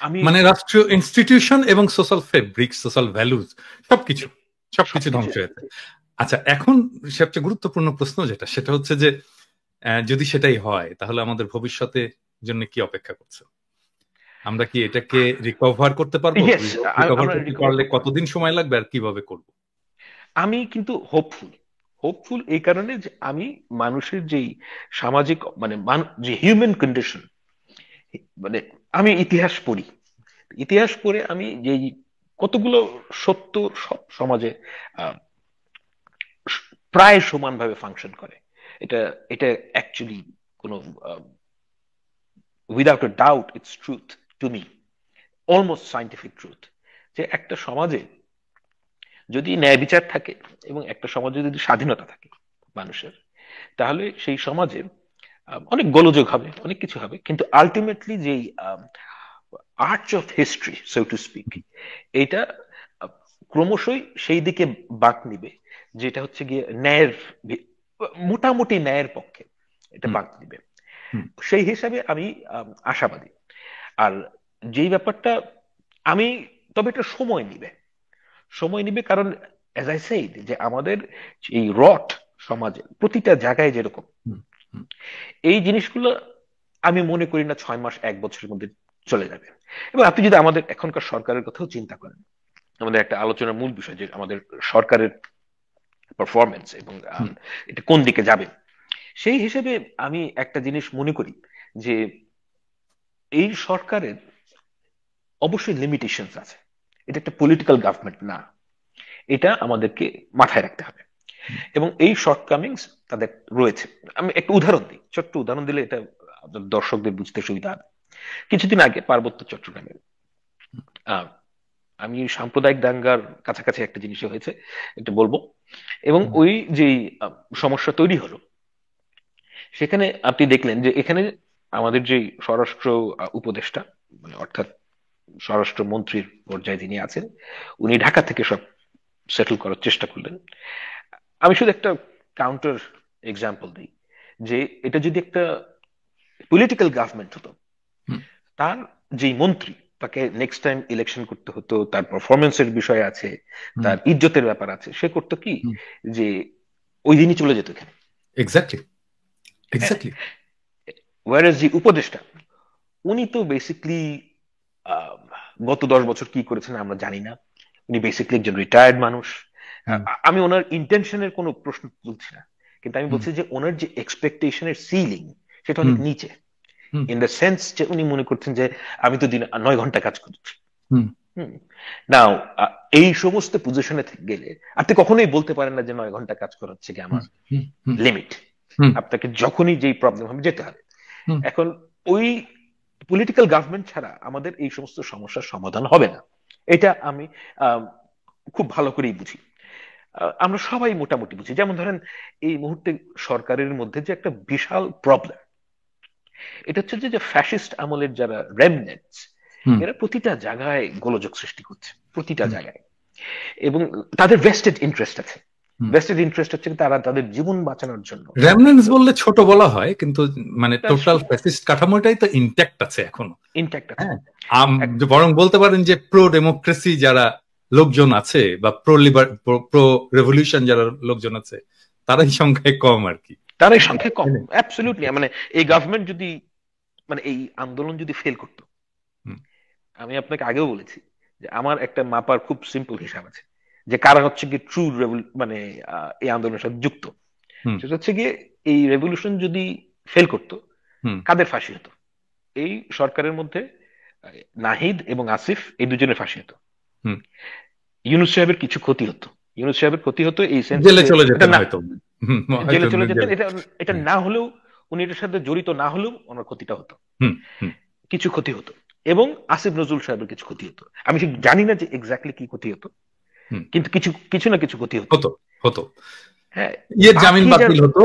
আমি মানে রাষ্ট্রীয় ইনস্টিটিউশন এবং সোশ্যাল ফেব্রিক, সোশ্যাল ভ্যালুজ সবকিছু সবকিছু ধ্বংস হয়েছে। আচ্ছা, এখন সবচেয়ে গুরুত্বপূর্ণ প্রশ্ন যেটা, সেটা হচ্ছে যে যদি সেটাই হয় তাহলে আমাদের ভবিষ্যতে জন্য কি অপেক্ষা করছে? আমরা কি এটাকে রিকভার করতে পারবো? ইয়েস, রিকভার আমরা করতে রিকভার পারলে করতে পারবো। কতদিন সময় লাগবে আর কিভাবে করব? আমি কিন্তু হোপফুল। হোপফুল এই কারণে যে আমি মানুষের যেই সামাজিক মানে যে হিউম্যান কন্ডিশন, মানে আমি ইতিহাস পড়ি, ইতিহাস পড়ে আমি যেই কতগুলো সত্য সব সমাজে আহ, প্রায় সমানভাবে ফাংশন করে। এটা এটা অ্যাকচুয়ালি কোনো without a doubt it's truth to me, almost scientific truth, যে একটা সমাজে যদি ন্যায় বিচার থাকে এবং একটা সমাজে যদি স্বাধীনতা থাকে মানুষের, তাহলে সেই সমাজে অনেক গোলযোগ হবে, অনেক কিছু হবে, কিন্তু আলটিমেটলি যেই arch of history so to speak, এটা আহ, ক্রমশই সেই দিকে বাঁক নিবে, যেটা হচ্ছে গিয়ে ন্যায়ের মোটামুটি ন্যায়ের পক্ষে এটা হুম, বাঁক নিবে। হুম, সেই হিসাবে আমি আশাবাদী। আর যেই ব্যাপারটা আমি, তবে এটা সময় নিবে, সময় নিবে, কারণ অ্যাজ আই সেইড যে আমাদের এই রট সমাজে প্রতিটা জায়গায় যেরকম, হুম, হুম, এই জিনিসগুলো আমি মনে করি না 6 মাস 1 বছরের মধ্যে চলে যাবে। এবং আপনি যদি আমাদের এখনকার সরকারের কথাও চিন্তা করেন, আমাদের একটা আলোচনার মূল বিষয় যে আমাদের সরকারের পারফরমেন্স এবং হুম, এটা কোন দিকে যাবে, সেই হিসেবে আমি একটা জিনিস মনে করি যে এই সরকারের অবশ্যই লিমিটেশনস আছে। এটা একটা পলিটিক্যাল গভর্নমেন্ট না, এটা আমাদেরকে মাথায় রাখতে হবে। হুম, এবং এই শর্টকামিংস তাদের রয়েছে। আমি একটা উদাহরণ দিই, ছোট্ট উদাহরণ দিলে এটা আপনার দর্শকদের বুঝতে সুবিধা হবে। কিছুদিন আগে পার্বত্য চট্টগ্রামে আহ, আমি সাম্প্রদায়িক দাঙ্গার কাছাকাছি একটা জিনিস হয়েছে, এটা বলবো। এবং হুম, ওই যে সমস্যা তৈরি হলো, সেখানে আপনি দেখলেন যে এখানে আমাদের যে স্বরাষ্ট্র উপদেষ্টা, মানে অর্থাৎ স্বরাষ্ট্র মন্ত্রীর পর্যায়ে যিনি আছেন, উনি ঢাকা থেকে সব সেটেল করার চেষ্টা করলেন। আমি শুধু একটা কাউন্টার এক্সাম্পল দিই, যে এটা যদি একটা পলিটিক্যাল গভর্নমেন্ট হতো, হুম, তার যেই মন্ত্রী, তাকে নেক্সট টাইম ইলেকশন করতে হতো, তার পারফরমেন্সের বিষয় আছে, হুম, তার ইজ্জতের ব্যাপার আছে, সে করতো কি, হুম, যে ওই দিনই চলে যেত এখানে। এক্স্যাক্টলি, হ্যাঁ, এক্স্যাক্টলি। ওয়ারেস যে উপদেষ্টা, উনি তো বেসিকলি গত 10 বছর কি করেছেন আমরা জানি না। উনি বেসিকলি একজন রিটায়ার্ড মানুষ। হুম, আমি ওনার ইন্টেনশনের কোনো প্রশ্ন তুলছি না, কিন্তু আমি হুম, বলছি যে ওনার যে এক্সপেকটেশনের সিলিং, সেটা অনেক হুম, নিচে। হুম, ইন দ্য সেন্স যে উনি মনে করছেন যে আমি তো দিন 9 ঘন্টা কাজ করছি। হুম, হুম। নাও এই সমস্ত পজিশনে গেলে আপনি কখনোই বলতে পারেন না যে 9 ঘন্টা কাজ করা হচ্ছে কি হুম, আমার হুম, হুম, লিমিট। হুম, আপনাকে যখনই যেই প্রবলেম হবে যেতে হবে। হুম, এখন ওই পলিটিক্যাল গভর্নমেন্ট ছাড়া আমাদের এই সমস্ত সমস্যার সমাধান হবে না, এটা আমি আহ, খুব ভালো করেই বুঝি। আমরা সবাই মোটামুটি বুঝি। যেমন ধরেন এই মুহূর্তে সরকারের মধ্যে যে একটা বিশাল প্রবলেম, এটা হচ্ছে যে ফ্যাসিস্ট আমলের যারা রেমনেন্টস, হুম, এরা প্রতিটা জায়গায় গোলযোগ সৃষ্টি করছে, প্রতিটা হুম, জায়গায়। এবং তাদের ভেস্টেড ইন্টারেস্ট আছে। হুম। ভেস্টেড ইন্টারেস্ট হচ্ছে তারা তাদের জীবন বাঁচানোর জন্য। রেমনেন্টস বললে ছোট বলা হয়, কিন্তু মানে টোটাল ফ্যাসিস্ট কাঠামোটাই তো ইনট্যাক্ট আছে এখনো। ইনট্যাক্ট আছে। হ্যাঁ, বরং বলতে পারেন যে প্রো ডেমোক্রেসি যারা লোকজন আছে বা প্রো লিবার, প্রো রেভলিউশন যারা লোকজন আছে, তারাই সংখ্যায় কম আর কি। তার এই সংখ্যা কম, অ্যাবসলিউটলি। মানে এই গভর্নমেন্ট যদি, মানে এই আন্দোলন যদি ফেল করতো, হুম, আমি আপনাকে আগেও বলেছি যে আমার একটা মাপার খুব সিম্পল হিসাব আছে, যে কারা হচ্ছে কি ট্রু মানে এই আন্দোলনের সাথে যুক্ত। হুম, সেটা হচ্ছে গিয়ে এই রেভলিউশন যদি ফেল করতো, হুম, কাদের ফাঁসি হতো? এই সরকারের মধ্যে নাহিদ এবং আসিফ, এই দুজনের ফাঁসি হতো। হুম। ইউনূস সাহেবের কিছু ক্ষতি হতো। ইউনূস সাহেবের ক্ষতি হতো এই সেন্সে জেলে যে চলে এটা যেতেন না, হয়তো। হুম, হয়তো জেলে চলে যেতেন। জেলে। এটা এটা হ্যাঁ, না হলেও, উনি এটার সাথে জড়িত না হলেও ওনার ক্ষতিটা হতো, হুম, হুম, কিছু ক্ষতি হতো। এবং আসিফ নজরুল সাহেবের কিছু ক্ষতি হতো, আমি ঠিক জানি না যে এক্স্যাক্টলি কি ক্ষতি হতো, হুম। কিন্তু কিছু কিছু না কিছু ক্ষতি হতো। হতো, হতো। হ্যাঁ। ইয়ের জামিন বাকি যারা, বাতিল হতো,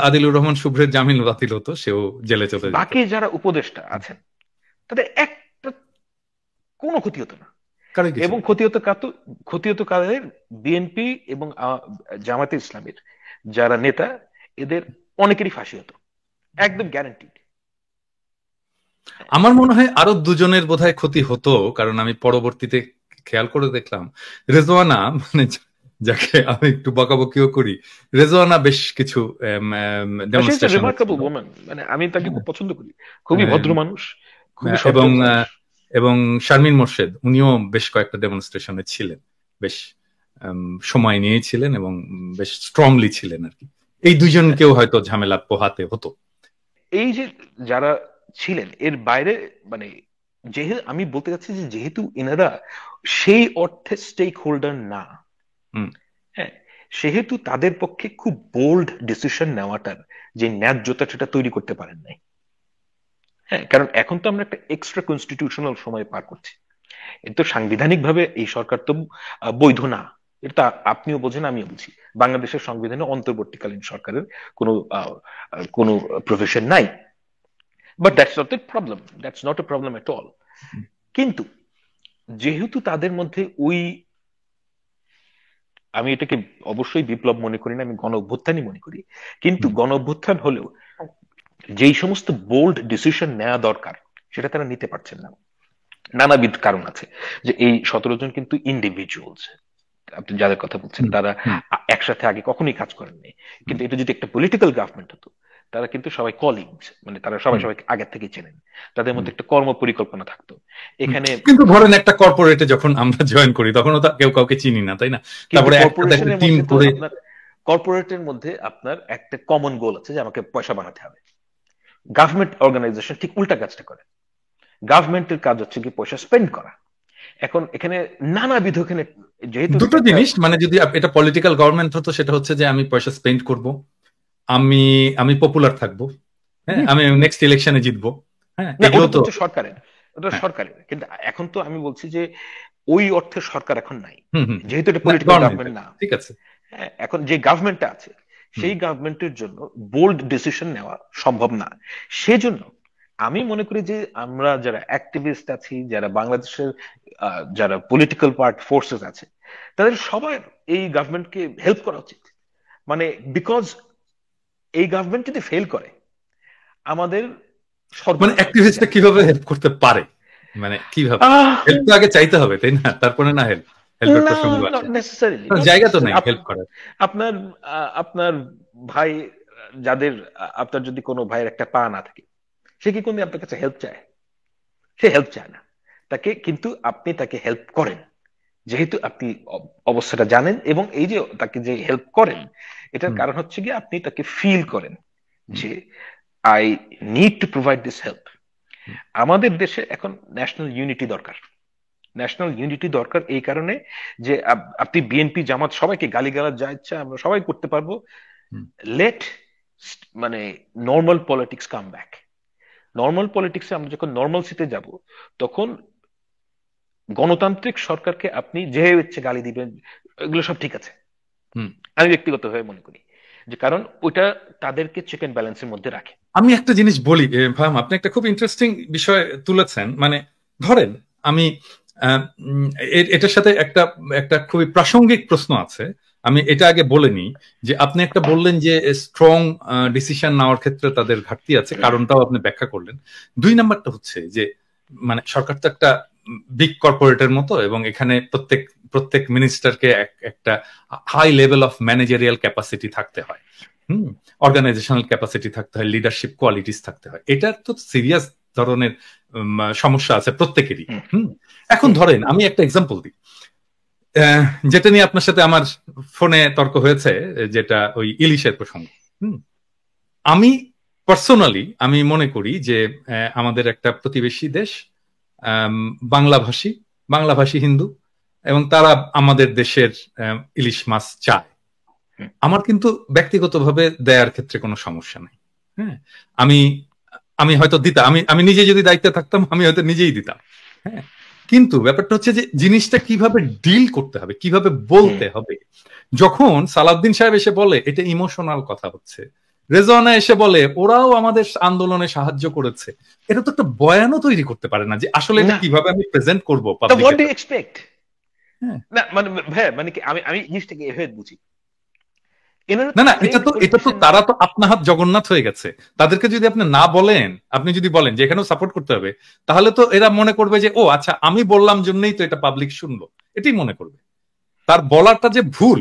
আদিলুর রহমান শুভ্রের জামিন বাতিল হতো, সেও জেলে চলে যেত। বাকি যারা উপদেষ্টা আছেন, তাদের একটা কোনো ক্ষতি হতো না। কারো কিছু এবং না। ক্ষতি হতো কাতো, ক্ষতি হতো কাদের? বিএনপি এবং জামাতে ইসলামের যারা নেতা, এদের অনেকেরই ফাঁসি হতো, একদম গ্যারান্টিড। আমার মনে হয় আরো দুজনের বোধহয় ক্ষতি হতো, কারণ আমি পরবর্তীতে খেয়াল করে দেখলাম রেজওয়ানা, মানে যাকে আমি একটু বকাবকিও করি, রেজওয়ানা বেশ কিছু ডেমনস্ট্রেশনে রিমার্কেবল ছিল। ওম্যান, মানে আমি তাকে হ্যাঁ, খুব পছন্দ করি, খুবই ভদ্র মানুষ, খুবই এবং সজ্জন মানুষ। এবং শারমিন মোর্শেদ উনিও বেশ কয়েকটা ডেমনস্ট্রেশনে ছিলেন, বেশ সময় নিয়েছিলেন এবং বেশ স্ট্রংলি ছিলেন আর কি। এই দুইজনকেও হয়তো ঝামেলা পোহাতে হতো। এই যে যারা ছিলেন এর বাইরে, মানে যেহেতু আমি বলতে চাচ্ছি যে যেহেতু এনারা সেই অর্থে স্টেক হোল্ডার না, হুম, হ্যাঁ, সেহেতু তাদের পক্ষে খুব বোল্ড ডিসিশন নেওয়াটার যে ন্যায্যতা সেটা তৈরি করতে পারেন নাই। হ্যাঁ, কারণ এখন তো আমরা একটা এক্সট্রা কনস্টিটিউশনাল সময় পার করছি। এর তো সাংবিধানিক ভাবে এই সরকার তো বৈধ না, এটা আপনিও বোঝেন আমিও বুঝি। বাংলাদেশের সংবিধানে অন্তর্বর্তীকালীন সরকারের কোনো কোনো প্রভিশন নাই, but that's not a problem, that's not a problem at all. কিন্তু যেহেতু তাদের মধ্যে ওই, আমি এটাকে অবশ্যই বিপ্লব মনে করি না, আমি গণ অভ্যুত্থানই মনে করি, কিন্তু হুম, গণ অভ্যুত্থান হলেও যেই সমস্ত বোল্ড ডিসিশন নেওয়া দরকার সেটা তারা নিতে পারছেন না। নানাবিধ কারণ আছে, যে এই 17 জন কিন্তু ইন্ডিভিজুয়ালস, আপনি যাদের কথা বলছেন হুম, তারা হুম, একসাথে আগে কখনোই কাজ করেননি। হুম, কিন্তু এটা যদি একটা পলিটিক্যাল গভর্নমেন্ট হতো, তারা কিন্তু সবাই কলিগস, মানে তারা সবাই হুম, সবাই আগের থেকে চেনেন, তাদের হুম, মধ্যে একটা কর্ম পরিকল্পনা থাকতো হুম। এখানে। কিন্তু ধরেন একটা কর্পোরেটে যখন আমরা জয়েন করি তখনও তো কেউ কাউকে চিনি না, তাই না? কিন্তু তারপরে একসাথে একটা কর্পোরেশনের টিম মধ্যে তো করে। আপনার, কর্পোরেটের মধ্যে আপনার একটা কমন গোল আছে যে আমাকে পয়সা বানাতে হবে। গভর্নমেন্ট অর্গানাইজেশন ঠিক উল্টা কাজটা করে, গভর্নমেন্টের কাজ হচ্ছে কি পয়সা স্পেন্ড করা। এখন এখানে নানাবিধ, এখানে যেহেতু দুটো একটা, জিনিস, মানে যদি এটা পলিটিক্যাল গভর্নমেন্ট হতো সেটা হচ্ছে যে আমি পয়সা স্পেন্ড করব, আমি আমি পপুলার থাকবো, হ্যাঁ, আমি নেক্সট ইলেকশনে জিতবো, হ্যাঁ, না এগুলো ওটা তো তো। হচ্ছে সরকারের, ওটা হ্যাঁ, সরকারের, কিন্তু এখন তো আমি বলছি যে ওই অর্থে সরকার এখন নাই, হুম, হুম, যেহেতু এটা না পলিটিক্যাল গভর্নমেন্ট গভর্নমেন্টের, না। ঠিক আছে। হ্যাঁ, এখন যে গভর্নমেন্টটা আছে হুম, সেই গভর্নমেন্টের জন্য বোল্ড ডিসিশন নেওয়া সম্ভব না। সেজন্য আমি মনে করি যে আমরা যারা অ্যাক্টিভিস্ট আছি, যারা বাংলাদেশের যারা পলিটিক্যাল ফোর্সেস আছে, তাদের সবার এই গভর্নমেন্টকে হেল্প করা উচিত। মানে বিকজ এই গভর্নমেন্ট যদি ফেল করে আমাদের মানে সর্বনাশ হয়ে যাবে। অ্যাক্টিভিস্টটা কিভাবে হেল্প করতে পারে, মানে কিভাবে? আহ হেল্প তো আগে চাইতে হবে, তাই না? তারপরে না হেল্পের না, প্রসঙ্গ নট আসে। নেসেসারিলি, কারণ নট জায়গা তো নেসেসারি। নাই হেল্প করার। আপনার আপনার ভাই, যাদের আপনার যদি কোনো ভাইয়ের একটা পা না থাকে, সে কি কোনদিন আপনার কাছে হেল্প চায়? সে হেল্প চায় না। তাকে কিন্তু আপনি তাকে হেল্প করেন, যেহেতু আপনি অবস্থাটা জানেন, এবং এই যে তাকে যে হেল্প করেন এটার হুম, কারণ হচ্ছে কি আপনি তাকে ফিল করেন হুম, যে I need to provide this help. হুম, আমাদের দেশে এখন ন্যাশনাল ইউনিটি দরকার। ন্যাশনাল ইউনিটি দরকার এই কারণে যে আপনি বিএনপি জামাত সবাইকে গালিগালাজ যা ইচ্ছা আমরা সবাই করতে পারবো, হুম। লেট, মানে normal politics come back. Normal পলিটিক্সে আমরা যখন নর্মালসিতে যাব, তখন গণতান্ত্রিক সরকারকে আপনি যে ইচ্ছে গালি দিবেন, এগুলো সব ঠিক আছে। হুম। আমি ব্যক্তিগতভাবে মনে করি যে কারণ ওটা তাদেরকে চেক এন্ড ব্যালেন্সের মধ্যে রাখে। আমি একটা জিনিস বলি, ভাম, আপনি একটা খুব ইন্টারেস্টিং বিষয় তুলেছেন। মানে ধরেন আমি আহ, উম, এটার সাথে একটা একটা খুবই প্রাসঙ্গিক প্রশ্ন আছে। আমি এটা আগে বলে নিই, যে আপনি একটা বললেন যে স্ট্রং ডিসিশন নেওয়ার ক্ষেত্রে তাদের ঘাটতি আছে, কারণটাও আপনি ব্যাখ্যা করলেন। দুই নাম্বারটা হচ্ছে যে মানে সরকার তো একটা বিগ কর্পোরেটের মতো, এবং এখানে প্রত্যেক প্রত্যেক মিনিস্টারকে একটা high level of managerial capacity থাকতে হয়, হুম, অর্গানাইজেশনাল ক্যাপাসিটি থাকতে হয়, লিডারশিপ কোয়ালিটিস থাকতে হয়। এটার তো সিরিয়াস ধরনের সমস্যা আছে প্রত্যেকেরই। হুম, হুম। এখন হুম, ধরেন আমি একটা এক্সাম্পল দিই, যেটা নিয়ে আপনার সাথে আমার ফোনে তর্ক হয়েছে, যেটা ওই ইলিশের প্রসঙ্গ। হুম। আমি পার্সোনালি আমি মনে করি যে আমাদের একটা প্রতিবেশী দেশ, আম, বাংলাভাষী বাংলাভাষী হিন্দু, এবং তারা আমাদের দেশের ইলিশ মাছ চায়। হুম। আমার কিন্তু ব্যক্তিগতভাবে দেয়ার ক্ষেত্রে কোনো সমস্যা নেই। হ্যাঁ, আমি আমি হয়তো দিতাম, আমি আমি নিজে যদি দায়িত্বে থাকতাম আমি হয়তো নিজেই দিতাম। হ্যাঁ, কিন্তু ব্যাপারটা হচ্ছে যে জিনিসটা কিভাবে ডিল করতে হবে, কিভাবে হুম। বলতে হবে। যখন সালাউদ্দিন সাহেব এসে বলে এটা ইমোশনাল কথা হচ্ছে, রেজওয়ানা এসে বলে ওরাও আমাদের আন্দোলনে সাহায্য করেছে, এটা তো একটা বয়ানও তৈরি করতে পারে না যে আসলে এটা না, কিভাবে আমি প্রেজেন্ট করবো তা হোয়াট পাবলিকের ডু কাছে। এক্সপেক্ট? হ্যাঁ, না মানে, হ্যাঁ মানে কি, আমি জিনিসটাকে এভাবে বুঝি। এনারা না না, ট্রেন্ড এটা তো পলিটিশিয়ান না। তারা তো আপনাহাত জগন্নাথ হয়ে গেছে। তাদেরকে যদি আপনি না বলেন, আপনি যদি বলেন যে এখানেও সাপোর্ট করতে হবে, তাহলে তো এরা মনে করবে যে ও আচ্ছা আমি বললাম জন্যই তো এটা পাবলিক শুনলো, এটাই মনে করবে। তার বলাটা যে ভুল,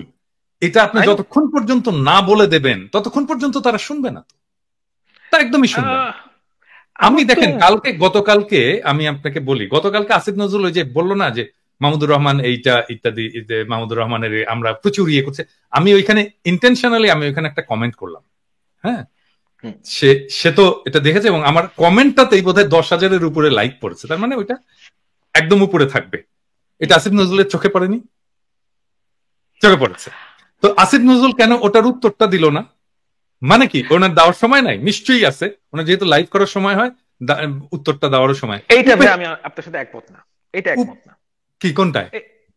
এটা আপনি আই নো। যতক্ষণ পর্যন্ত না বলে দেবেন ততক্ষণ পর্যন্ত তারা শুনবে না, তা একদমই শুনবে না। আমি আমার তো দেখেন গতকালকে আমি আপনাকে বলি, গতকালকে আসিফ নজরুল ওই যে বললো না যে মাহমুদুর রহমান এইটা ইত্যাদি, মাহমুদুর রহমানের আমরা প্রচুর ইয়ে করছে, আমি ওইখানে ইন্টেনশনালি আমি ওইখানে একটা কমেন্ট করলাম। হ্যাঁ, হুম, সে সে তো এটা দেখেছে এবং আমার কমেন্টটাতেই বোধহয় 10,000-এর উপরে লাইক পড়েছে, তার মানে ওইটা একদম উপরে থাকবে। এটা আসিফ নজরুলের চোখে পড়েনি? চোখে পড়েছে। তো আসিফ নজরুল কেন ওটার উত্তরটা দিল না? মানে কি ওনার দেওয়ার সময় নাই? নিশ্চয়ই আছে, ওনার যেহেতু লাইভ করার সময় হয়, উত্তরটা দেওয়ারও সময়। এইটা ভাই আমি আপনার সাথে একমত না। এটা একমত না। কি কোনটায়?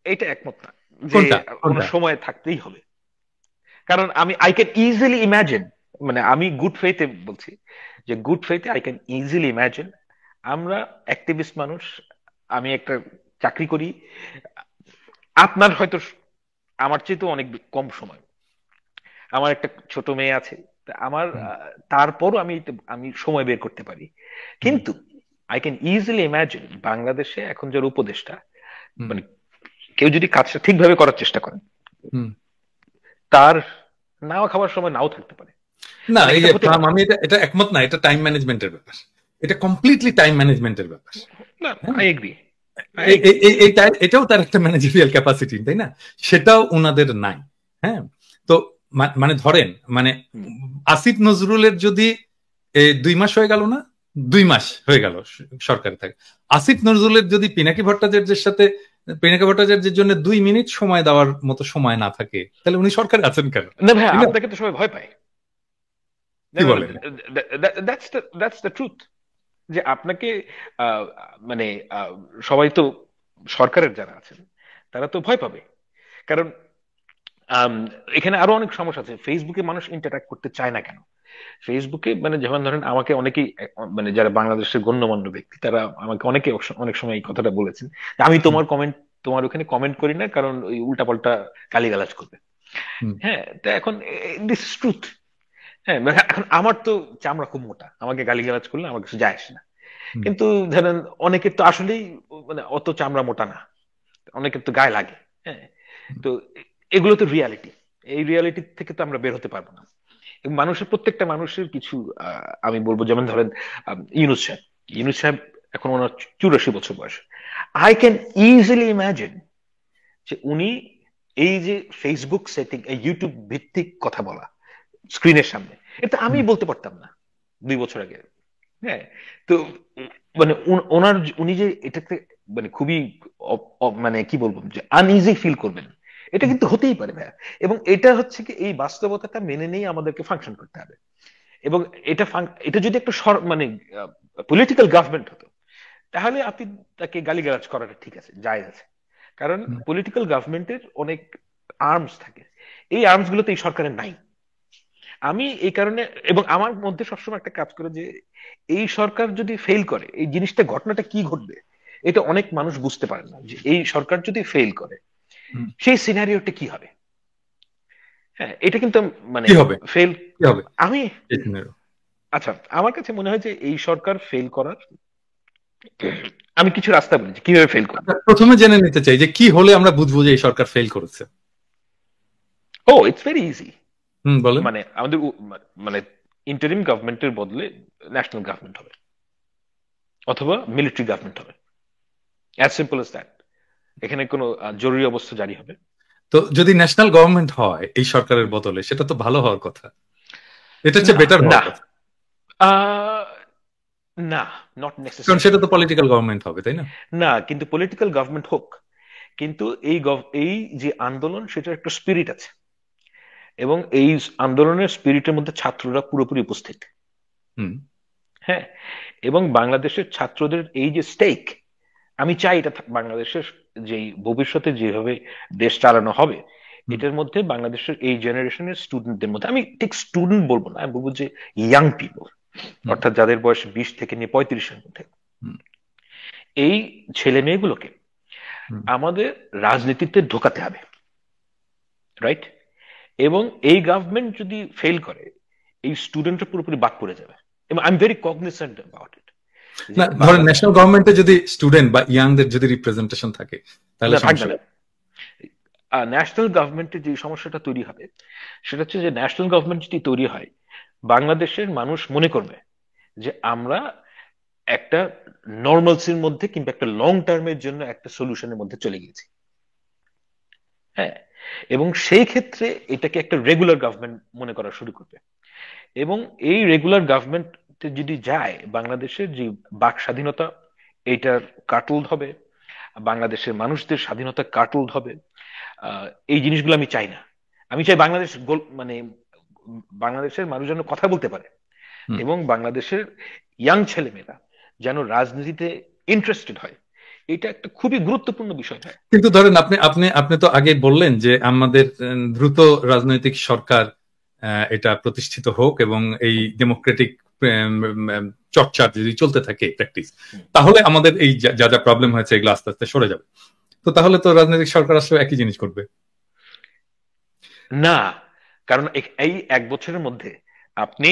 এইটা একমত না যে কোনটা ওনার কোনটা সময় থাকতেই হবে। কারণ আই ক্যান ইজিলি ইমাজিন, মানে আমি গুড ফেইথে বলছি, যে গুড ফেইথে আই ক্যান ইজিলি ইমাজিন আমরা অ্যাক্টিভিস্ট মানুষ, আমি একটা চাকরি করি, আপনার হয়তো আমার চেয়ে তো অনেক কম সময়, আমার একটা ছোট মেয়ে আছে, তা আমার হুম, তারপরও আমি সময় বের করতে পারি। হুম, কিন্তু আই ক্যান ইজিলি ইমাজিন বাংলাদেশে এখন যার উপদেষ্টা, হুম, মানে কেউ যদি কাজটা ঠিকভাবে করার চেষ্টা করে, হুম। তার নাও খাবার সময় নাও থাকতে পারে। না, মানে এই এটা যে হতে পারে। আমি এটা এটা একমত না, এটা টাইম ম্যানেজমেন্টের ব্যাপার। এটা কমপ্লিটলি টাইম ম্যানেজমেন্টের ব্যাপার। না, হ্যাঁ, আই এগ্রি, আই এগ্রি। এটাও তার একটা ম্যানেজারিয়াল ক্যাপাসিটি, তাই না? সেটাও ওনাদের নাই। হ্যাঁ, তো মানে ধরেন, মানে আসিফ নজরুলের যদি 2 মাস হয়ে গেল না, 2 মাস হয়ে গেল সরকারে থাকে, আসিফ নজরুলের যদি পিনাকি ভট্টাচার্যের জন্য 2 মিনিট সময় দেওয়ার মতো সময় না থাকে, তাহলে উনি সরকারে আছেন কেন? না ভাই, তাই না? আপনাকে তো সবাই ভয় পায়। কি বলেন? দ্যাটস দ্য ট্রুথ, যে আপনাকে আহ, মানে আহ, সবাই তো, সরকারের যারা আছেন তারা তো ভয় পাবে। কারণ আম, এখানে আরো অনেক সমস্যা আছে। ফেসবুকে মানুষ ইন্টারঅ্যাক্ট করতে চায় না কেন? ফেসবুকে মানে যেমন ধরেন আমাকে অনেকেই মানে যারা বাংলাদেশের গণ্যমান্য ব্যক্তি তারা আমাকে অনেক সময় এই কথাটা বলেছেন যে আমি হুম, তোমার ওখানে কমেন্ট করি না, কারণ ওই উল্টাপাল্টা গালিগালাজ করবে। হুম, হ্যাঁ, তা এখন দিস ইজ ট্রুথ। হ্যাঁ, মানে এখন আমার তো চামড়া খুব মোটা, আমাকে গালিগালাজ করলে আমার কিছু যায় আসে না। হুম, কিন্তু ধরেন অনেকের তো আসলেই মানে অত চামড়া মোটা না, অনেকের তো গায়ে লাগে। হ্যাঁ, হুম, তো এগুলো তো রিয়ালিটি। এই রিয়ালিটি থেকে তো আমরা বের হতে পারবো না। এবং প্রত্যেকটা মানুষের কিছু আমি বলবো, যেমন ধরেন ইউনূস সাহেব, ইউনূস সাহেব এখন ওনার 84 বছর বয়স। আই ক্যান ইজিলি ইমাজিন যে উনি এই যে ফেসবুক সেটিং, এই ইউটিউব ভিত্তিক কথা বলা স্ক্রিনের সামনে, এটা আমি হুম। বলতে পারতাম না 2 বছর আগে। হ্যাঁ, তো মানে উনি যে এটাতে মানে খুবই মানে কি বলবো, যে আনইজি ফিল করবেন, এটা কিন্তু হতেই পারে ভাইয়া। এবং এটা হচ্ছে কি, এই বাস্তবতাটা মেনে নিয়ে আমাদেরকে ফাংশন করতে হবে। এবং এটা যদি একটা মানে পলিটিক্যাল গভর্নমেন্ট হতো, তাহলে আপনি তাকে গালিগালাজ করাটা ঠিক আছে, জায়েজ আছে। কারণ হুম। পলিটিক্যাল গভর্নমেন্টের অনেক আর্মস থাকে, এই আর্মস গুলো তো এই সরকারের নাই। আমি এই কারণে, এবং আমার মধ্যে সবসময় একটা কাজ করে যে এই সরকার যদি ফেল করে, এই জিনিসটা ঘটনাটা কি ঘটবে এটা অনেক মানুষ বুঝতে পারে না, যে এই সরকার যদি ফেল করে হুম। সেই সিনারিওটা কি হবে। হ্যাঁ, এটা কিন্তু মানে কি হবে? ফেল, কি হবে আমি এই scenario? আচ্ছা, আমার কাছে মনে হয় যে এই সরকার ফেল করার আমি কিছু রাস্তা বলি যে কিভাবে ফেল করবে। আচ্ছা, প্রথমে জেনে নিতে চাই যে কি হলে আমরা বুঝবো যে এই সরকার ফেল করেছে। ও, ইটস ভেরি ইজি। হুম, বলেন। মানে আমাদের মানে ইন্টারিম গভর্নমেন্টের বদলে ন্যাশনাল গভর্নমেন্ট হবে, অথবা মিলিটারি গভর্নমেন্ট হবে, অ্যাজ সিম্পল এস দ্যাট। এখানে কোনো জরুরি অবস্থা জারি হবে। তো যদি ন্যাশনাল গভর্নমেন্ট হয় এই সরকারের বদলে, সেটা তো ভালো হওয়ার কথা, এটা হচ্ছে না, বেটার না, হওয়ার কথা। আহ, না, নট কারণ নেসেসারিলি। সেটা তো পলিটিক্যাল গভর্নমেন্ট হবে, তাই না? না, কিন্তু পলিটিক্যাল গভর্নমেন্ট হোক, কিন্তু এই যে আন্দোলন, সেটার একটা স্পিরিট আছে, এবং এই আন্দোলনের স্পিরিটের মধ্যে ছাত্ররা পুরোপুরি উপস্থিত। হুম, হ্যাঁ, এবং বাংলাদেশের ছাত্রদের এই যে স্টেক, আমি চাই এটা বাংলাদেশের যে ভবিষ্যতে যেভাবে দেশ চালানো হবে, হুম, এটার মধ্যে বাংলাদেশের এই জেনারেশনের স্টুডেন্টদের মধ্যে, আমি ঠিক স্টুডেন্ট বলবো না, আমি বলবো যে ইয়াং পিপল, হুম, অর্থাৎ যাদের বয়স 20 থেকে নিয়ে 35-এর মধ্যে, হুম, এই ছেলে মেয়েগুলোকে হুম, আমাদের রাজনীতিতে ঢোকাতে হবে, রাইট? এবং এই গভর্নমেন্ট যদি ফেল করে, এই স্টুডেন্টরা পুরোপুরি বাদ পড়ে যাবে। এবং I am very cognisant about it, যে না, ধরেন ন্যাশনাল গভর্নমেন্টে যদি স্টুডেন্ট বা ইয়াংদের যদি রিপ্রেজেন্টেশন থাকে তাহলে থাকবে সমস্যা। না। ন্যাশনাল গভর্নমেন্টে যে সমস্যাটা তৈরি হবে সেটা হচ্ছে যে ন্যাশনাল গভর্নমেন্ট যদি তৈরি হয়, বাংলাদেশের মানুষ মনে করবে যে আমরা একটা নর্মালসির মধ্যে কিংবা একটা লং টার্মের জন্য একটা সলিউশনের মধ্যে চলে গেছি। হ্যাঁ, এবং সেই ক্ষেত্রে এটাকে একটা রেগুলার গভর্নমেন্ট মনে করা শুরু করবে। এবং এই রেগুলার গভর্নমেন্ট যদি যায়, বাংলাদেশের যে বাক স্বাধীনতা এটার কাটল হবে, বাংলাদেশের মানুষদের স্বাধীনতা কাটল হবে। এই জিনিসগুলো আমি চাই না। আমি চাই বাংলাদেশ মানে বাংলাদেশের মানুষ যেন কথা বলতে পারে, এবং বাংলাদেশের ইয়াং ছেলেমেয়েরা যেন রাজনীতিতে ইন্টারেস্টেড হয়। এটা একটা খুবই গুরুত্বপূর্ণ বিষয় হয়। কিন্তু ধরেন আপনি আপনি আপনি তো আগে বললেন যে আমাদের দ্রুত রাজনৈতিক সরকার এটা প্রতিষ্ঠিত হোক এবং এই ডেমোক্রেটিক চর্চা যদি চলতে থাকে প্র্যাকটিস, তাহলে আমাদের এই যা যা প্রবলেম হয়েছে এগুলো আস্তে আস্তে সরে যাবে। তো তাহলে তো রাজনৈতিক সরকার আসলে একই জিনিস করবে না, কারণ এই এক বছরের মধ্যে আপনি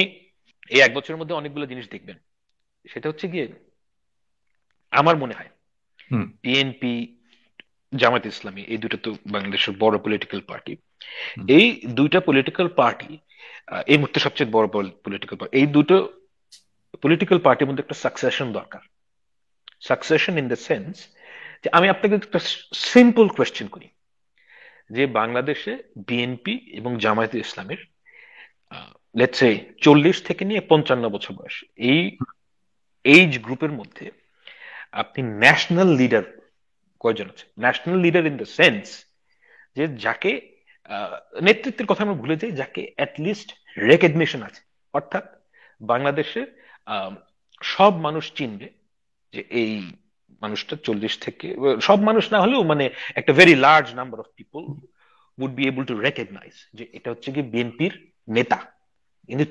এই এক বছরের মধ্যে অনেকগুলো জিনিস দেখবেন। সেটা হচ্ছে গিয়ে আমার মনে হয় বিএনপি, জামায়াত ইসলামী, এই দুটো তো বাংলাদেশের বড় পলিটিক্যাল পার্টি। এই দুইটা পলিটিক্যাল পার্টি এই মুহূর্তে সবচেয়ে বড় পলিটিক্যাল পার্টি। এই দুটো পলিটিক্যাল পার্টির মধ্যে একটা সাকসেশন দরকার। সাকসেশন ইন দ্য সেন্স যে আমি আপনাকে একটা সিম্পল কোয়েশ্চেন করি, যে বাংলাদেশে বিএনপি এবং জামায়াতে ইসলামের লেটস সে 40 থেকে নিয়ে 55 বছর বয়স, এই এইজ গ্রুপের মধ্যে আপনি ন্যাশনাল লিডার কয়জন আছে? National leader in the sense যে যাকে নেতৃত্বের কথা আমরা ভুলে যাই, যাকে অ্যাটলিস্ট রেকগনিশন আছে। অর্থাৎ বাংলাদেশে সব মানুষ চিনবে যে এই মানুষটা 40 থেকে, সব মানুষ না হলেও মানে একটা very large number of people would be able to recognise যে এটা হচ্ছে কি বিএনপির নেতা। কিন্তু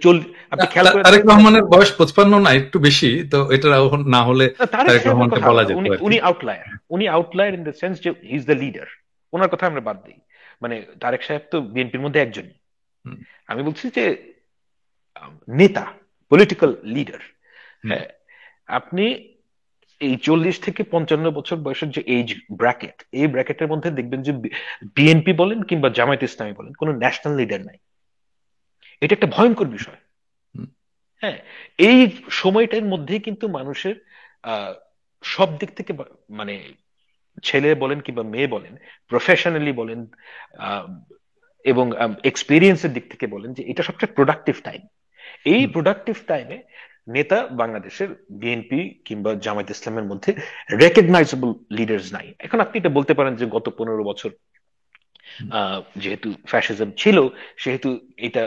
আপনি খেয়াল করে তারেক রহমানের বয়স 55 না একটু বেশি, তো এটা না হলে তারেক রহমানকে বলা যেত, উনি আউটলায়ার। উনি আউটলায়ার ইন দ্য সেন্স যে হি ইজ দ্য লিডার। ওনার কথা আমরা বাদ দিই, মানে তারেক সাহেব তো বিএনপির মধ্যে একজনই। আমি বলছি যে নেতা, পলিটিক্যাল লিডার। হ্যাঁ, আপনি এই 40 থেকে 55 বছর বয়সের যে এজ ব্র্যাকেট, এই ব্র্যাকেটের মধ্যে দেখবেন যে বিএনপি বলেন কিংবা জামায়াত ইসলামী বলেন, কোনো ন্যাশনাল লিডার নাই। এটা একটা ভয়ঙ্কর বিষয়। হ্যাঁ, এই সময়টার মধ্যে কিন্তু মানুষের সব দিক থেকে মানে ছেলে বলেন কিংবা মেয়ে বলেন, প্রফেশনালি বলেন এবং এক্সপিরিয়েন্সের দিক থেকে বলেন, যে এটা সবচেয়ে প্রোডাক্টিভ টাইম। এই প্রোডাক্টিভ টাইমে নেতা বাংলাদেশের বিএনপি কিংবা জামায়াত ইসলামের মধ্যে রেকগনাইজেবল লিডার্স নাই। এখন আপনি এটা বলতে পারেন যে গত 15 বছর যেহেতু ফ্যাসিজম ছিল, সেহেতু এটা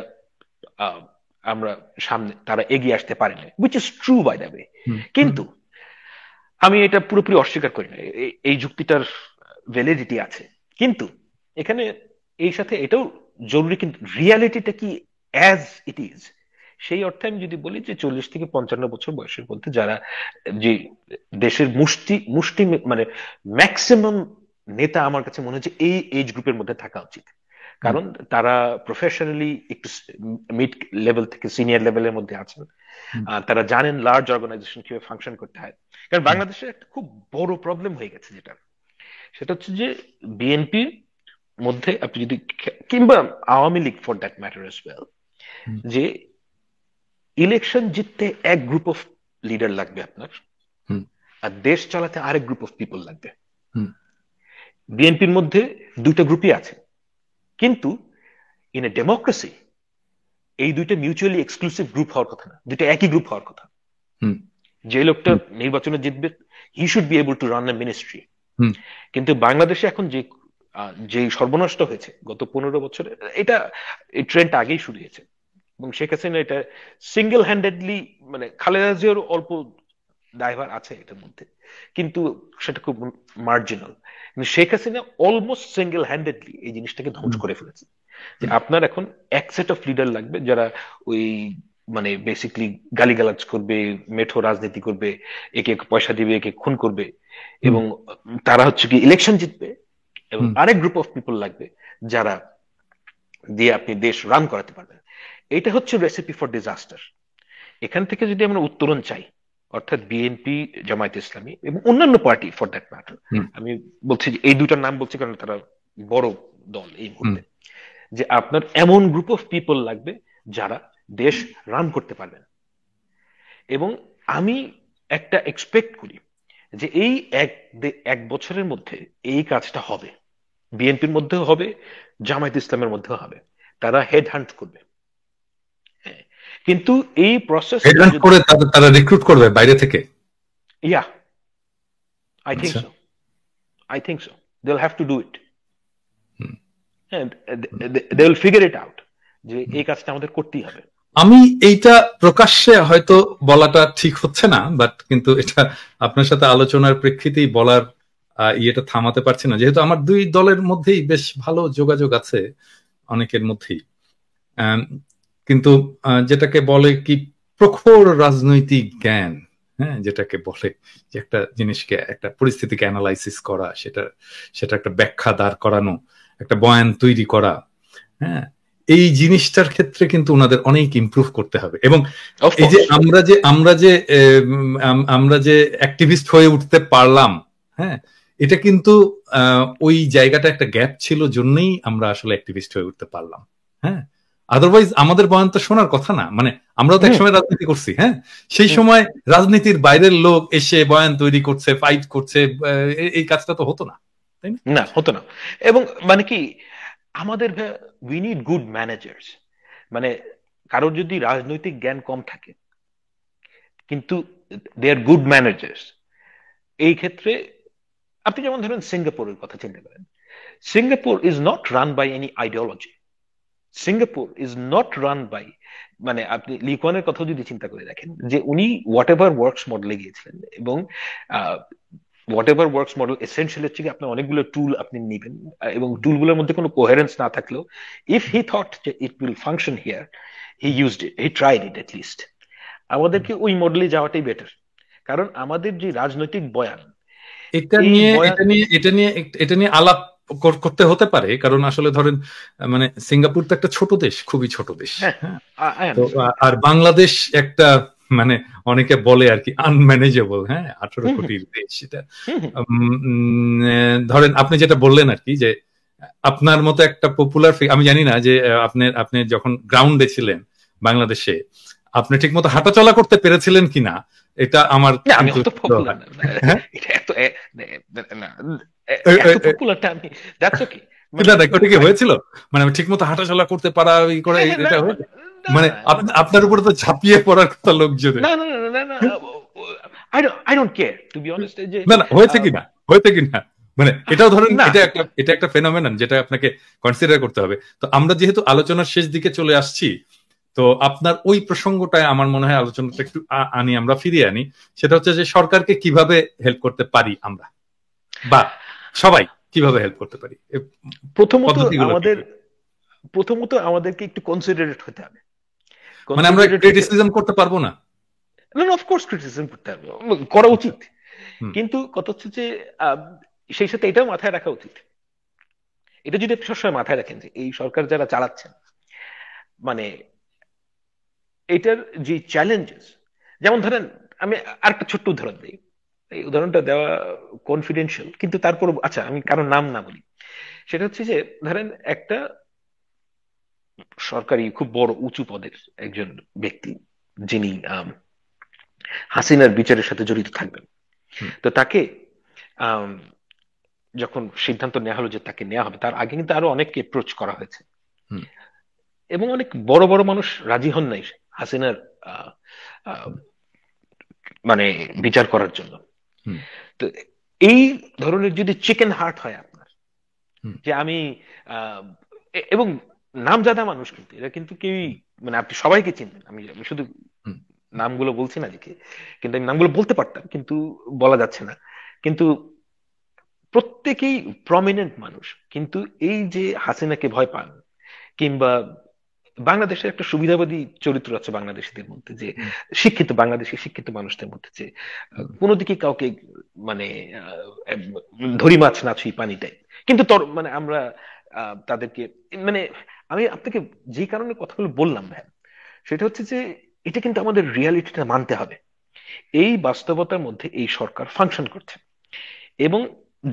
আমরা সামনে তারা এগিয়ে আসতে পারে না, which is true by the way। কিন্তু আমি এটা পুরোপুরি অস্বীকার করি না, এই যুক্তিটার ভ্যালিডিটি আছে। কিন্তু এখানে এই সাথে এটাও জরুরি, কিন্তু রিয়ালিটিটা কি অ্যাজ ইট ইজ, সেই অর্থে আমি যদি বলি যে 40 থেকে 55 বছর বয়সের মধ্যে যারা, যে দেশের মুষ্টি মানে ম্যাক্সিমাম নেতা আমার কাছে মনে হচ্ছে এই এজ গ্রুপের মধ্যে থাকা উচিত। কারণ তারা প্রফেশনালি একটু মিড লেভেল থেকে সিনিয়র লেভেলের মধ্যে আছেন, তারা জানেন লার্জ অর্গানাইজেশন কিভাবে ফাংশন করতে হয়। কারণ বাংলাদেশের একটা খুব বড় প্রবলেম হয়ে গেছে যেটা, সেটা হচ্ছে যে বিএনপির মধ্যে আপনি যদি, কিংবা Awami League for that matter as well, যে ইলেকশন জিততে এক গ্রুপ অফ লিডার লাগবে আপনার, আর দেশ চালাতে আরেক গ্রুপ অফ পিপল লাগবে। বিএনপির মধ্যে দুইটা গ্রুপই আছে, কিন্তু ইন এ ডেমোক্রেসি এই দুইটা মিউচুয়ালি এক্সক্লুসিভ গ্রুপ হওয়ার কথা না, দুইটা একই গ্রুপ হওয়ার কথা। যে লোকটা নির্বাচনে জিতবে, he should be able to run A ministry. কিন্তু বাংলাদেশে এখন যে সর্বনষ্ট হয়েছে গত 15 বছরে, এটা এই ট্রেন্ড আগেই শুরু হয়েছে, এবং শেখ হাসিনা এটা সিঙ্গেল হ্যান্ডেডলি, মানে খালেদা জিয়ার অল্প দায়ভার আছে এটার মধ্যে, কিন্তু সেটা খুব মার্জিনাল। কিন্তু Sheikh Hasina almost single handedly এই জিনিসটাকে ধ্বংস করে ফেলেছে। যে আপনার এখন এক সেট অফ লিডার লাগবে যারা ওই মানে বেসিকলি গালিগালাজ করবে, মেঠো রাজনীতি করবে, একে পয়সা দিবে, একে খুন করবে, এবং তারা হচ্ছে কি ইলেকশন জিতবে। এবং আরেক গ্রুপ অফ পিপল লাগবে যারা দিয়ে আপনি দেশ রান করাতে পারবেন। এটা হচ্ছে রেসিপি ফর ডিজাস্টার। এখান থেকে যদি আমরা উত্তরণ চাই, অর্থাৎ বিএনপি, জামায়াত ইসলামী এবং অন্যান্য পার্টি ফর দ্যাট ম্যাটার, আমি বলছি যে এই দুটার নাম বলছি কারণ তারা বড় দল এই মুহূর্তে, যে আপনার এমন গ্রুপ অফ পিপল লাগবে যারা দেশ রান করতে পারবেন। এবং আমি একটা এক্সপেক্ট করি যে এই এক বছরের মধ্যে এই কাজটা হবে, বিএনপির মধ্যেও হবে, জামায়াত ইসলামের মধ্যেও হবে। তারা হেড হান্ট করবে, কিন্তু এই প্রসেস করে তারা রিক্রুট করবে বাইরে থেকে। Yeah, I think so, I think so they will have to do it, and they will figure it out যে এই কাজটা আমাদের করতেই হবে। আমি এইটা প্রকাশ্যে হয়তো বলাটা ঠিক হচ্ছে না, বাট কিন্তু এটা আপনার সাথে আলোচনার প্রেক্ষিতেই বলার ইয়েটা থামাতে পারছি না, যেহেতু আমার দুই দলের মধ্যেই বেশ ভালো যোগাযোগ আছে অনেকের মধ্যেই। কিন্তু যেটাকে বলে কি প্রখর রাজনৈতিক জ্ঞান, হ্যাঁ, যেটাকে বলে যে একটা জিনিসকে, একটা পরিস্থিতিকে অ্যানালাইসিস করা, সেটা একটা ব্যাখ্যা দাঁড় করানো, একটা বয়ান তৈরি করা, হ্যাঁ, এই জিনিসটার ক্ষেত্রে কিন্তু ওনাদের অনেক ইমপ্রুভ করতে হবে। এবং এই যে আমরা যে অ্যাক্টিভিস্ট হয়ে উঠতে পারলাম, হ্যাঁ, এটা কিন্তু ওই জায়গাটা একটা গ্যাপ ছিল জন্যই আমরা আসলে অ্যাক্টিভিস্ট হয়ে উঠতে পারলাম। হ্যাঁ, আদারওয়াইজ আমাদের বয়ান তো শোনার কথা না। মানে আমরাও তো একসময় রাজনীতি করছি, হ্যাঁ, সেই সময় রাজনীতির বাইরের লোক এসে বয়ান তৈরি করছে, ফাইট করছে, এই কাজটা তো হতো না, তাই না? না, হতো না। এবং মানে কি, আমাদের উই নিড গুড ম্যানেজার্স। মানে কারোর যদি রাজনৈতিক জ্ঞান কম থাকে কিন্তু দে আর গুড ম্যানেজার্স, এই ক্ষেত্রে আপনি যেমন ধরেন সিঙ্গাপুরের কথা চিন্তা করেন। Singapore is not run by any ideology. Singapore is not run by, মানে আপনি লি কুয়ানের কথা যদি চিন্তা করে দেখেন, যে উনি হোয়াট এভার ওয়ার্কস মডেলে গিয়েছিলেন, এবং what ever works model essentially হচ্ছে কি আপনার অনেকগুলো টুল আপনি নেবেন, এবং টুলগুলোর মধ্যে কোনো কোহেরেন্স না থাকলেও, ইফ হি থট যে it will function here, he used it, he tried it at least. আমাদেরকে ওই মডেলে যাওয়াটাই বেটার, কারণ আমাদের যে রাজনৈতিক বয়ান, এটা নিয়ে আলাপ করতে হতে পারে, কারণ আসলে ধরেন মানে সিঙ্গাপুর তো একটা ছোট দেশ, খুবই ছোট দেশ, আর বাংলাদেশ একটা মানে অনেকে বলে আর কি আনম্যানেজেবল, হ্যাঁ, 18 কোটির দেশ এটা। ধরেন আপনি যেটা বললেন আর কি, যে আপনার মতো একটা পপুলার, আমি জানি না যে আপনি যখন গ্রাউন্ডে ছিলেন বাংলাদেশে আপনি ঠিক মতো হাঁটাচলা করতে পেরেছিলেন কিনা, এটা আমার হয়েছিল, মানে ঠিক মতো হাঁটাচলা করতে পারা, মানে আপনার উপরে তো ঝাঁপিয়ে পড়ার কথা লোকজন। না, হয়েছে কিনা মানে এটাও ধরেন এটা একটা ফেনোমেনন যেটা আপনাকে কনসিডার করতে হবে। তো আমরা যেহেতু আলোচনার শেষ দিকে চলে আসছি, তো আপনার ওই প্রসঙ্গটায় আমার মনে হয় আলোচনাটা একটু আমরা ফিরিয়ে আনি। সেটা হচ্ছে যে সরকারকে কিভাবে হেল্প করতে পারি আমরা, বা সবাই কিভাবে হেল্প করতে পারি। প্রথমত আমাদেরকে একটু কনসিডারেট হতে হবে। মানে আমরা ক্রিটিসিজম করতে পারবো না, অফকোর্স ক্রিটিসিজম করতে হবে, করা উচিত, কিন্তু কথা হচ্ছে যে সেই সাথে এটাও মাথায় রাখা উচিত, এটা যদি আপনি সবসময় মাথায় রাখেন যে এই সরকার যারা চালাচ্ছেন, মানে এটার যে চ্যালেঞ্জেস, যেমন ধরেন আমি আরেকটা ছোট্ট উদাহরণ দিই, এই উদাহরণটা দেওয়া কনফিডেন্সিয়াল, কিন্তু তারপর আচ্ছা আমি কারোর নাম না বলি। সেটা হচ্ছে যে ধরেন একটা সরকারি খুব বড় উঁচু পদের একজন ব্যক্তি, যিনি হাসিনার বিচারের সাথে জড়িত থাকবেন, তো তাকে যখন সিদ্ধান্ত নেওয়া হলো যে তাকে নেওয়া হবে, তার আগে কিন্তু আরো অনেককে অ্যাপ্রোচ করা হয়েছে, এবং অনেক বড় বড় মানুষ রাজি হন নাই হাসিনার মানে বিচার করার জন্য। তো এই ধরনের যদি চিকেন হার্ট হয় আপনার, যে আমি এবং নামজাদা মানুষ, কিন্তু এরা কিন্তু কেউই, মানে আপনি সবাইকে চিনবেন, আমি শুধু নামগুলো বলছি না দেখে, কিন্তু আমি নামগুলো বলতে পারতাম কিন্তু বলা যাচ্ছে না, কিন্তু প্রত্যেকেই প্রমিনেন্ট মানুষ, কিন্তু এই যে হাসিনাকে ভয় পান, কিংবা বাংলাদেশের একটা সুবিধাবাদী চরিত্র আছে বাংলাদেশিদের মধ্যে, যে শিক্ষিত বাংলাদেশি শিক্ষিত মানুষদের মধ্যে, যে কোনো দিকে কাউকে মানে ধরি মাছ না ছুঁই পানিটাই, কিন্তু মানে আমরা তাদেরকে মানে আমি আপনাকে যে কারণে কথাগুলো বললাম ভাই, সেটা হচ্ছে যে এটা কিন্তু আমাদের রিয়ালিটিটা মানতে হবে। এই বাস্তবতার মধ্যে এই সরকার ফাংশন করছে, এবং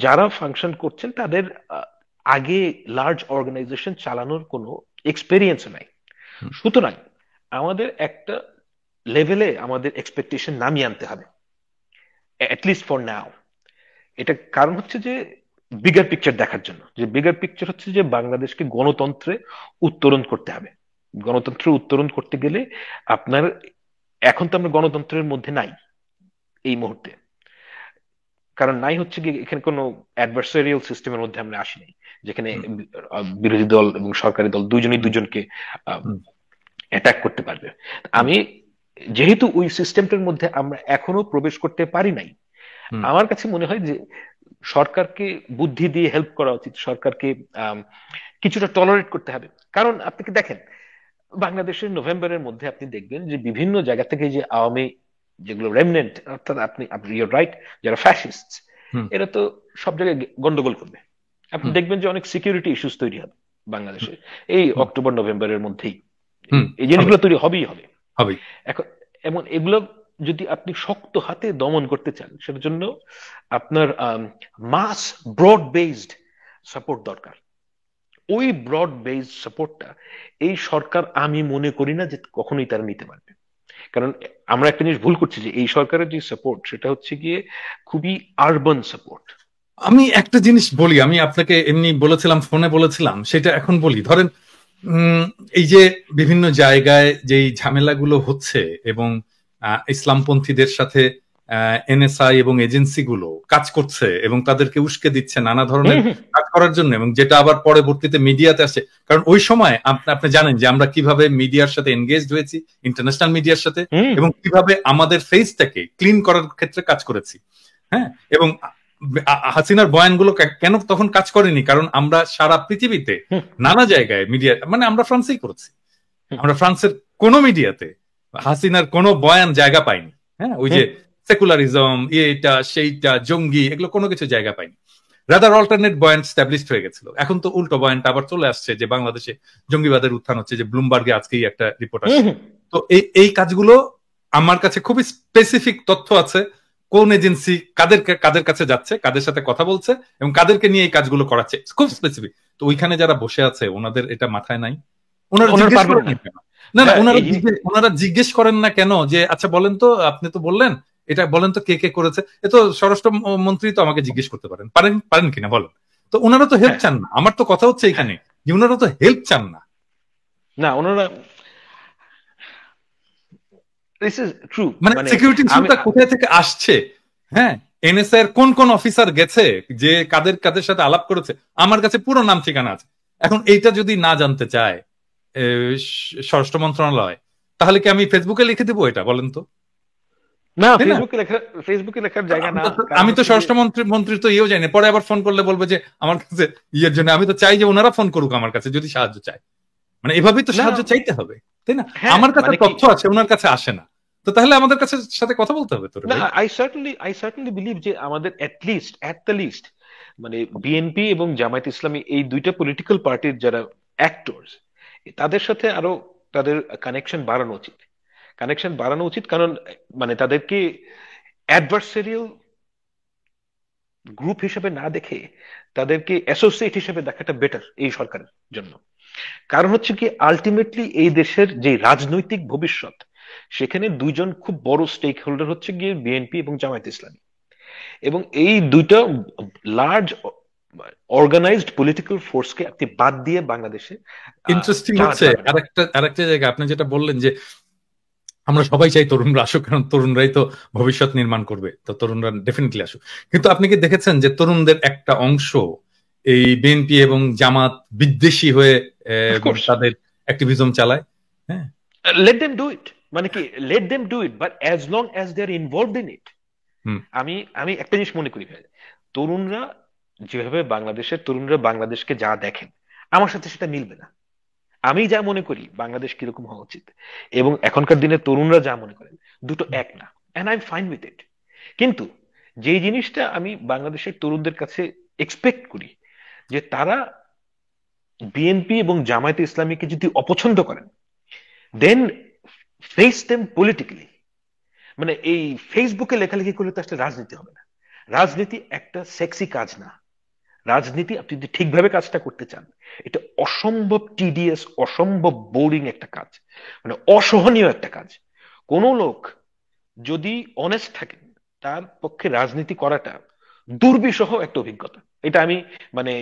যারা ফাংশন করছেন তাদের আহ, আগে লার্জ অর্গানাইজেশন চালানোর কোনো এক্সপেরিয়েন্স নাই। হুম, সুতরাং আমাদের একটা লেভেলে আমাদের এক্সপেকটেশন নামিয়ে আনতে হবে, অ্যাটলিস্ট ফর নাও। এটা কারণ হচ্ছে যে বিগার পিকচার দেখার জন্য, যে বিগার পিকচার হচ্ছে যে বাংলাদেশকে গণতন্ত্রে উত্তরণ করতে হবে। গণতন্ত্রে উত্তরণ করতে গেলে আপনার, এখন তো আমরা গণতন্ত্রের মধ্যে নাই এই মুহূর্তে, কারণ নাই হচ্ছে কি এখানে কোনো অ্যাডভার্সারিয়াল সিস্টেমের মধ্যে আমরা আসি নাই, যেখানে হুম, বিরোধী দল এবং সরকারি দল দুজনেই হুম, দুজনকে হুম, অ্যাটাক করতে পারবে। হুম, আমি, যেহেতু ওই সিস্টেমটার মধ্যে আমরা এখনো প্রবেশ করতে পারি নাই, হুম, আমার কাছে মনে হয় যে সরকারকে বুদ্ধি দিয়ে হেল্প করা উচিত, সরকারকে আম, কিছুটা টলারেট করতে হবে। কারণ আপনি কি দেখেন, বাংলাদেশের নভেম্বরের মধ্যে আপনি দেখবেন যে বিভিন্ন জায়গা থেকে যে আওয়ামী যেগুলো রেমনেন্ট, অর্থাৎ আপনি আপনি ইউর রাইট, যারা ফ্যাসিস্ট, হুম, এরা তো সব জায়গায় গন্ডগোল করবে। আপনি হুম, দেখবেন যে অনেক সিকিউরিটি ইস্যুস তৈরি হবে বাংলাদেশে এই হুম, অক্টোবর নভেম্বরের মধ্যেই। হুম, এই হবে, জিনিসগুলো তৈরি হবেই হবে। হবে। এখন এমন এগুলো যদি আপনি শক্ত হাতে দমন করতে চান, সেটার জন্য আপনার মাস ব্রড বেসড সাপোর্ট দরকার। ওই ব্রড বেসড সাপোর্টটা এই সরকার, আমি মনে করি না যে কখনোই তারা নিতে পারবে। কারণ আমরা একটা জিনিস ভুল করছি, যে এই সরকারের যে সাপোর্ট সেটা হচ্ছে গিয়ে খুবই আরবান সাপোর্ট। আমি একটা জিনিস বলি, আমি আপনাকে এমনি বলেছিলাম, ফোনে বলেছিলাম, সেটা এখন বলি। ধরেন উম, এই যে বিভিন্ন জায়গায় যেই ঝামেলাগুলো হচ্ছে এবং ইসলামপন্থীদের সাথে এনএসআই এবং এজেন্সি গুলো কাজ করছে এবং তাদেরকে উস্কে দিচ্ছে নানা ধরনের হুম হুম কাজ করার জন্য, এবং যেটা আবার পরবর্তীতে মিডিয়াতে আসছে। কারণ ওই সময় আপনি জানেন যে আমরা কিভাবে মিডিয়ার সাথে এনগেজড হয়েছি, ইন্টারন্যাশনাল মিডিয়ার সাথে, হুম এবং কিভাবে আমাদের ফেসটাকে ক্লিন করার ক্ষেত্রে কাজ করেছি। হ্যাঁ, এবং হাসিনার বয়ানগুলো কেন তখন কাজ করেনি? কারণ আমরা সারা পৃথিবীতে হুম নানা জায়গায় মিডিয়া, মানে আমরা ফ্রান্সেই করেছি, হুম আমরা ফ্রান্সের কোন মিডিয়াতে হাসিনার কোনো বয়ান জায়গা পাইনি। হ্যাঁ, ওই যে হুম সেকুলারিজম, এইটা সেইটা জঙ্গি, এগুলো কোনো কিছু জায়গা পাইনি। রাদার অল্টারনেট বয়ান স্টাবলিশড হয়ে গেছিল। এখন তো উল্টো বয়ানটা আবার চলে আসছে যে বাংলাদেশে জঙ্গিবাদের উত্থান হচ্ছে, যে ব্লুমবার্গে আজকেই একটা রিপোর্ট হুম আসছে। হুম। তো এই কাজগুলো আমার কাছে খুবই স্পেসিফিক তথ্য আছে, কোন এজেন্সি কাদের কাদের কাছে যাচ্ছে, কাদের সাথে কথা বলছে এবং কাদেরকে নিয়ে এই কাজগুলো করাচ্ছে, খুব স্পেসিফিক। তো ওইখানে যারা বসে আছে ওনাদের এটা মাথায় নাই? ওনারা ওনারা জিজ্ঞেস পারবেন করেন না না কেন? না না, ভাইয়া, এই জিনিস। ওনারা জিজ্ঞেস করেন না কেন যে আচ্ছা বলেন তো, আপনি তো বললেন, এটা বলেন তো কে কে করেছে? এ তো স্বরাষ্ট্র মন্ত্রী, তো আমাকে জিজ্ঞেস করতে পারেন, পারেন পারেন কিনা বলেন। তো ওনারা তো হেল্প হ্যাঁ চান না। আমার তো কথা হচ্ছে হ্যাঁ, এখানে যে ওনারা তো হেল্প চান না। না ওনারা, দিস ইজ ট্রু। মানে মানে সিকিউরিটি আমি ইস্যুটা কোথায় থেকে আসছে? হ্যাঁ, এনএসআই এর কোন কোন অফিসার গেছে, যে কাদের কাদের সাথে আলাপ করেছে, আমার কাছে পুরো নাম ঠিকানা আছে। এখন এইটা যদি না জানতে চায় এ, স্বরাষ্ট্র মন্ত্রণালয়, তাহলে কি আমি ফেসবুকে লিখে দেবো এটা, বলেন তো? না, তাই না? ফেসবুকে লেখার জায়গা না, কারণ আমি তো হচ্ছে যে স্বরাষ্ট্র মন্ত্রীর তো ইয়েও যাই না, পরে আবার ফোন করলে বলবে যে আমার কাছে ইয়ের জন্য। আমি তো চাই যে ওনারা ফোন করুক আমার কাছে যদি সাহায্য চায়। মানে এভাবেই তো না। সাহায্য চাইতে হবে, তাই না? হ্যাঁ আমার কাছে মানে কি, তথ্য আছে, ওনার কাছে আসে না। তো তাহলে আমাদের কাছে সাথে কথা বলতে হবে তোরে না, ভাই। আই সার্টেনলি বিলিভ যে আমাদের অ্যাট দ্য লিস্ট মানে বিএনপি এবং জামায়াত ইসলামী এই দুইটা পলিটিক্যাল পার্টির যারা অ্যাক্টরস, তাদের সাথে আরো তাদের কানেকশন বাড়ানো উচিত। কারণ মানে তাদেরকে অ্যাডভার্সারিয়াল গ্রুপ হিসেবে না দেখে তাদেরকে অ্যাসোসিয়েট হিসেবে দেখাটা বেটার এই সরকারের জন্য। কারণ হচ্ছে কি, আলটিমেটলি এই দেশের যে রাজনৈতিক ভবিষ্যৎ, সেখানে দুইজন খুব বড় স্টেক হোল্ডার হচ্ছে গিয়ে বিএনপি এবং জামায়াত ইসলামী। এবং এই দুইটা লার্জ অর্গানাইজড পলিটিক্যাল ফোর্সকে আপনি বাদ দিয়ে বাংলাদেশে ইন্টারেস্টিং চালাতে হচ্ছে পারবেন না। আরেকটা জায়গা আপনি যেটা বললেন যে আমরা সবাই চাই তরুণরা আসুক, কারণ তরুণরাই তো ভবিষ্যৎ নির্মাণ করবে, তো তরুণরা ডেফিনেটলি আসুক। কিন্তু আপনি কি দেখেছেন যে তরুণদের একটা অংশ এই বিএনপি এবং জামাত বিদ্বেষী হয়ে অফকোর্স, তাদের অ্যাক্টিভিজম চালায়? হ্যাঁ। Let them do it. মানে কি, let them do it, but as long as they are involved in it. হুম, আমি আমি একটা জিনিস মনে করি ভাই, তরুণরা যেভাবে বাংলাদেশের তরুণরা বাংলাদেশকে যা দেখেন, আমার সাথে সেটা মিলবে না। আমি যা মনে করি বাংলাদেশ কিরকম হওয়া উচিত, এবং এখনকার দিনে তরুণরা যা মনে করেন, দুটো এক না। And I am fine with it. কিন্তু যে জিনিসটা আমি বাংলাদেশের তরুণদের কাছে এক্সপেক্ট করি, যে তারা বিএনপি এবং জামায়াতে ইসলামীকে যদি অপছন্দ করেন, দেন ফেস দেম পলিটিক্যালি। মানে এই ফেসবুকে লেখালেখি করলে তো আসলে রাজনীতি হবে না। রাজনীতি একটা সেক্সি কাজ না। রাজনীতি আপনি যদি ঠিকভাবে কাজটা করতে চান, এটা অসম্ভব টিডিএস, অসম্ভব বোরিং একটা কাজ, মানে অসহনীয় একটা কাজ। কোন লোক যদি অনেস্ট থাকেন, তার পক্ষে রাজনীতি করাটা দুর্বিষহ একটা অভিজ্ঞতা। এটা আমি মানে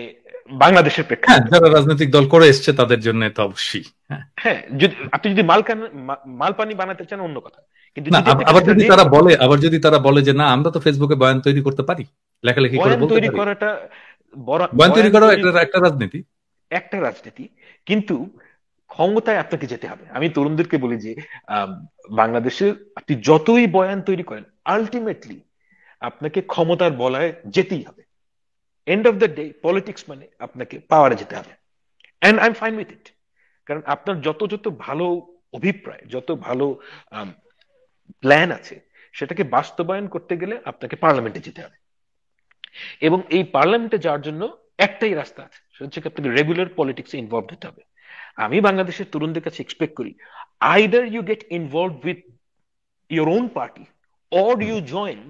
বাংলাদেশের হ্যাঁ, প্রেক্ষাপটে যারা বলছি। রাজনৈতিক দল করে এসছে তাদের জন্য তো অবশ্যই। হ্যাঁ, হ্যাঁ, যদি আপনি যদি মাল পানি বানাতে চান অন্য কথা, কিন্তু না যদি আপনি আবার কাজটা যদি তারা বলে, যে না আমরা তো ফেসবুকে বয়ান তৈরি করতে পারি, লেখালেখি করে বয়ান বলতে তৈরি পারি, করাটা, বয়ান তৈরি বয়ান করাও তৈরি একটা রাজনীতি। একটা রাজনীতি, কিন্তু ক্ষমতায় আপনাকে যেতে হবে। আমি তরুণদেরকে বলি যে আম, বাংলাদেশে আপনি যতই বয়ান তৈরি করেন, আলটিমেটলি আপনাকে ক্ষমতার বলয়ে যেতেই হবে। End of the day politics মানে আপনাকে পাওয়ারে যেতে হবে, and I am fine with it. কারণ আপনার যত যত ভালো অভিপ্রায়, যত ভালো প্ল্যান আছে, সেটাকে বাস্তবায়ন করতে গেলে আপনাকে পার্লামেন্টে যেতে হবে। এবং এই পার্লামেন্টে যাওয়ার জন্য একটাই রাস্তা আছে, সেটা হচ্ছে কি আপনাকে রেগুলার পলিটিক্সে ইনভলভ হতে হবে। আমি বাংলাদেশের তরুণদের কাছে এক্সপেক্ট করি, either you get involve with your own party, or you join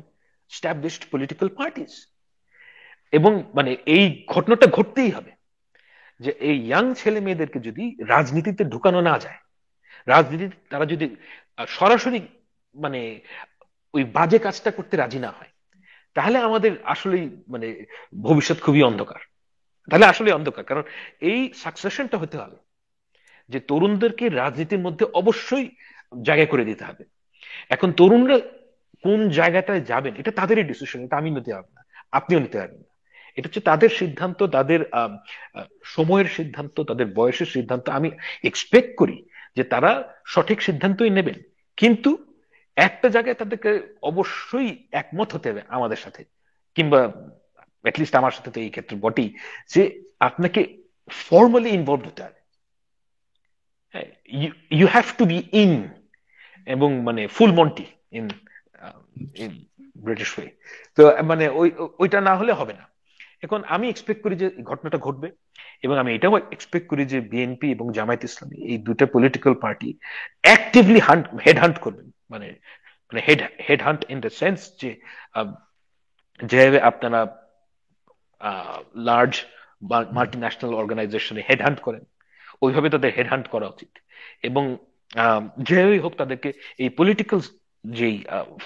established political parties. এবং মানে এই ঘটনাটা ঘটতেই হবে যে এই ইয়াং ছেলে মেয়েদেরকে যদি রাজনীতিতে ঢুকানো না যায়, রাজনীতিতে তারা যদি সরাসরি মানে ওই বাজে কাজটা করতে রাজি না হয়, তাহলে আমাদের আসলেই মানে ভবিষ্যৎ খুবই অন্ধকার। তাহলে আসলে অন্ধকার, কারণ এই সাকসেশনটা হতে হবে যে তরুণদেরকে রাজনীতির মধ্যে অবশ্যই জায়গা করে দিতে হবে। এখন তরুণরা কোন জায়গাটায় যাবেন, এটা তাদেরই ডিসিশন, এটা আমি নিতে পারবো না, আপনিও নিতে পারবেন না। এটা হচ্ছে তাদের সিদ্ধান্ত, তাদের সময়ের সিদ্ধান্ত, তাদের বয়সের সিদ্ধান্ত। আমি এক্সপেক্ট করি যে তারা সঠিক সিদ্ধান্তই নেবেন, কিন্তু একটা জায়গায় তাদেরকে অবশ্যই একমত হতে হবে আমাদের সাথে, কিংবা অ্যাটলিস্ট আমার সাথে তো এই ক্ষেত্রে বটেই, যে আপনাকে ফর্মালি ইনভলভ হতে হবে। You have to be in, এবং মানে full monty in British way. তো মানে ওইটা না হলে হবে না। এখন আমি এক্সপেক্ট করি যে ঘটনাটা ঘটবে, এবং আমি এটাও এক্সপেক্ট করি যে বিএনপি এবং জামায়াত ইসলামী এই দুইটা political party actively head hunt করবেন। মানে মানে head hunt in the sense যে আহ, যেভাবে আপনারা লার্জ মাল্টি ন্যাশনাল অর্গানাইজেশনে হেড হান্ট করেন, ওইভাবে তাদের হেড হান্ট করা উচিত। এবং যেভাবেই হোক তাদেরকে এই পলিটিক্যাল যেই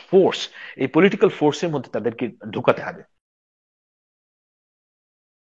ফোর্স, এই পলিটিক্যাল ফোর্সের মধ্যে তাদেরকে ঢুকাতে হবে।